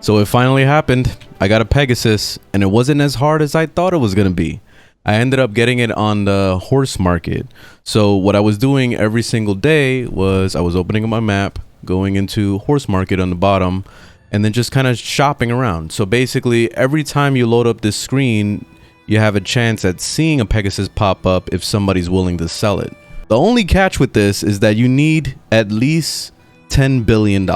So it finally happened. I got a Pegasus, and it wasn't as hard as I thought it was gonna be. I ended up getting it on the horse market. So what I was doing every single day was I was opening up my map, going into horse market on the bottom, and then just kind of shopping around. So basically every time you load up this screen, you have a chance at seeing a Pegasus pop up if somebody's willing to sell it. The only catch with this is that you need at least $10 billion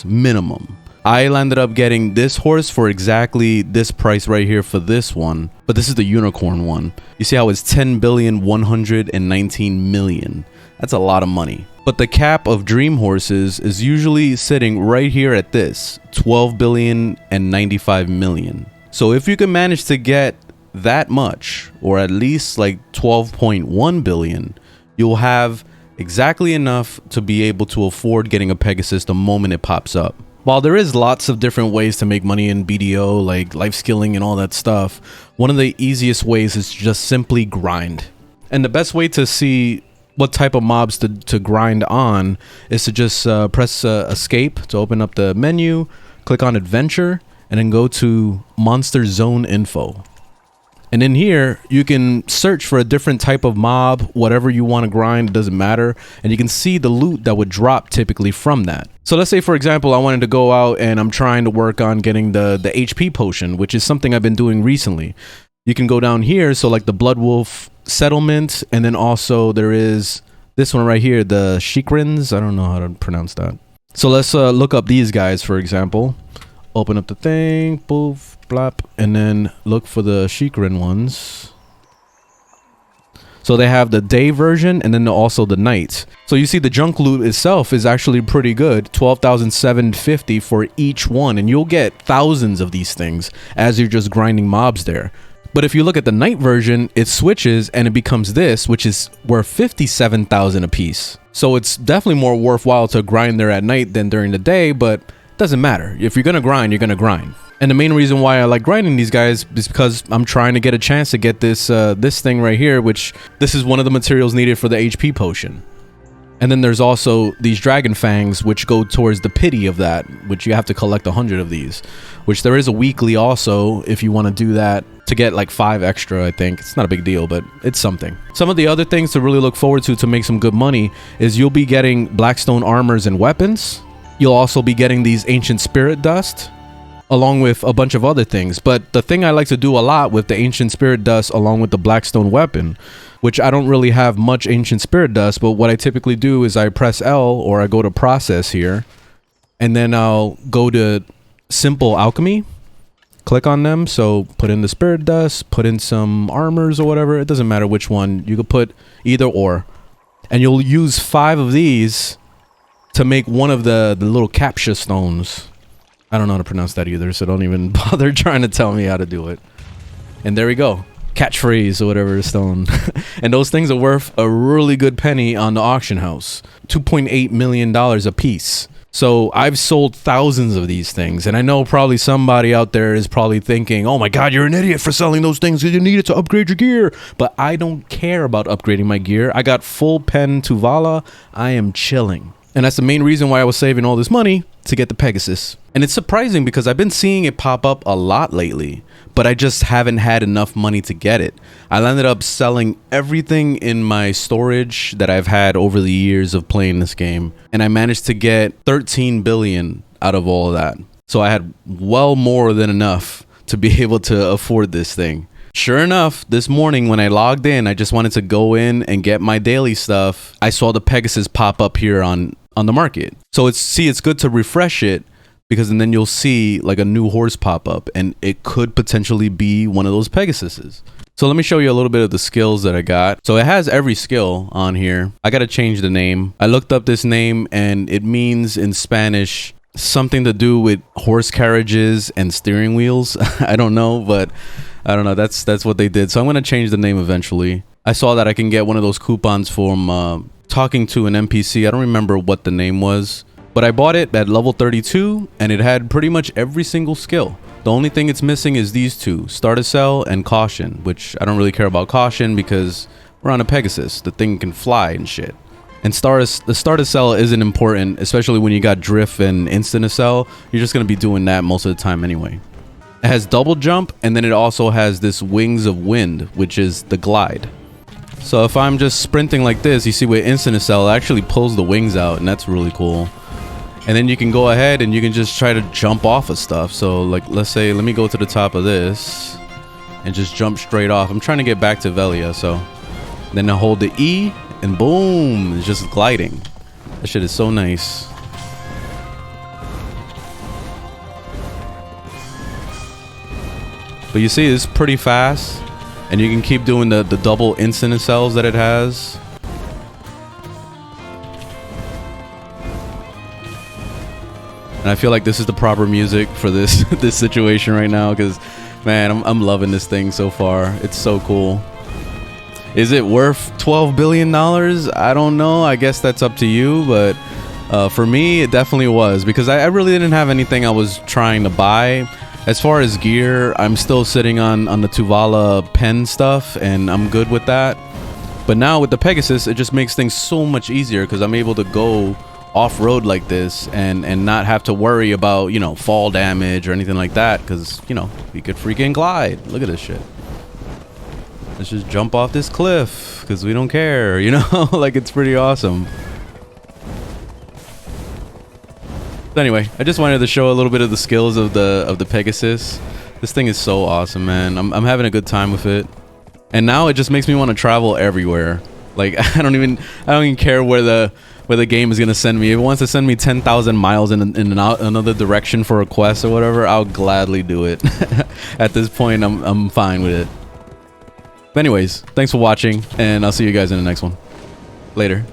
minimum. I landed up getting this horse for exactly this price right here for this one, but this is the unicorn one. You see how it's 10,119,000,000. That's a lot of money. But the cap of dream horses is usually sitting right here at this 12,095,000,000. So if you can manage to get that much, or at least like 12.1 billion, you'll have exactly enough to be able to afford getting a Pegasus the moment it pops up. While there is lots of different ways to make money in BDO, like life skilling and all that stuff, one of the easiest ways is to just simply grind. And the best way to see what type of mobs to grind on is to just press escape to open up the menu, click on adventure, and then go to monster zone info. And in here, you can search for a different type of mob, whatever you want to grind, it doesn't matter. And you can see the loot that would drop typically from that. So let's say, for example, I wanted to go out and I'm trying to work on getting the HP potion, which is something I've been doing recently. You can go down here, so like the Blood Wolf settlement, and then also there is this one right here, the Shikrins. I don't know how to pronounce that. So let's look up these guys, for example. Open up the thing, poof, blap, and then look for the Shikrin ones. So they have the day version and then also the night. So you see the junk loot itself is actually pretty good, 12,750 for each one, and you'll get thousands of these things as you're just grinding mobs there. But if you look at the night version, it switches and it becomes this, which is worth 57,000 a piece. So it's definitely more worthwhile to grind there at night than during the day, but doesn't matter. If you're gonna grind, you're gonna grind. And the main reason why I like grinding these guys is because I'm trying to get a chance to get this this thing right here, which this is one of the materials needed for the HP potion. And then there's also these dragon fangs, which go towards the pity of that, which you have to collect 100 of these, which there is a weekly also if you want to do that to get like 5 extra. I think it's not a big deal, but it's something. Some of the other things to really look forward to make some good money is you'll be getting Blackstone armors and weapons. You'll also be getting these ancient spirit dust, along with a bunch of other things. But the thing I like to do a lot with the ancient spirit dust along with the Blackstone weapon, which I don't really have much ancient spirit dust, but what I typically do is I press L, or I go to process here, and then I'll go to simple alchemy, click on them. So put in the spirit dust, put in some armors or whatever. It doesn't matter which one. You could put either or, and you'll use 5 of these to make one of the little capture stones. I don't know how to pronounce that either, so don't even bother trying to tell me how to do it. And there we go. Catchphrase or whatever stone. And those things are worth a really good penny on the auction house. $2.8 million a piece. So I've sold thousands of these things, and I know probably somebody out there is probably thinking, oh my god, you're an idiot for selling those things because you need it to upgrade your gear. But I don't care about upgrading my gear. I got full pen to Vala. I am chilling. And that's the main reason why I was saving all this money to get the Pegasus. And it's surprising because I've been seeing it pop up a lot lately, but I just haven't had enough money to get it. I ended up selling everything in my storage that I've had over the years of playing this game, and I managed to get 13 billion out of all of that. So I had well more than enough to be able to afford this thing. Sure enough, this morning when I logged in, I just wanted to go in and get my daily stuff. I saw the Pegasus pop up here on the market. So it's good to refresh it, because and then you'll see like a new horse pop up, and it could potentially be one of those Pegasuses. So let me show you a little bit of the skills that I got. So it has every skill on here. I got to change the name. I looked up this name and it means in Spanish something to do with horse carriages and steering wheels. I don't know, but I don't know. That's what they did. So I'm going to change the name eventually. I saw that I can get one of those coupons from talking to an NPC. I don't remember what the name was, but I bought it at level 32 and it had pretty much every single skill. The only thing it's missing is these two, start a cell and caution, which I don't really care about caution because we're on a Pegasus. The thing can fly and shit. And the start cell isn't important, especially when you got drift and instant accel. You're just going to be doing that most of the time anyway. It has double jump, and then it also has this wings of wind, which is the glide. So if I'm just sprinting like this, you see with instant accel, it actually pulls the wings out, and that's really cool. And then you can go ahead and you can just try to jump off of stuff. So like, let's say, let me go to the top of this and just jump straight off. I'm trying to get back to Velia, so then I hold the E and boom, it's just gliding. That shit is so nice. But you see, it's pretty fast, and you can keep doing the double instant accels that it has. And I feel like this is the proper music for this this situation right now, because man, I'm loving this thing so far. It's so cool. Is it worth $12 billion? I don't know. I guess that's up to you, but for me, it definitely was, because I really didn't have anything I was trying to buy. As far as gear, I'm still sitting on the Tuvala pen stuff, and I'm good with that. But now with the Pegasus, it just makes things so much easier, because I'm able to go off-road like this and not have to worry about, you know, fall damage or anything like that, because, you know, we could freaking glide. Look at this shit. Let's just jump off this cliff, because we don't care, you know? Like, it's pretty awesome. But anyway, I just wanted to show a little bit of the skills of the Pegasus. This thing is so awesome, man. I'm having a good time with it. And now it just makes me want to travel everywhere. Like, I don't even care where the game is gonna send me. If it wants to send me 10,000 miles in another direction for a quest or whatever, I'll gladly do it. At this point, I'm fine with it. But anyways, thanks for watching, and I'll see you guys in the next one. Later.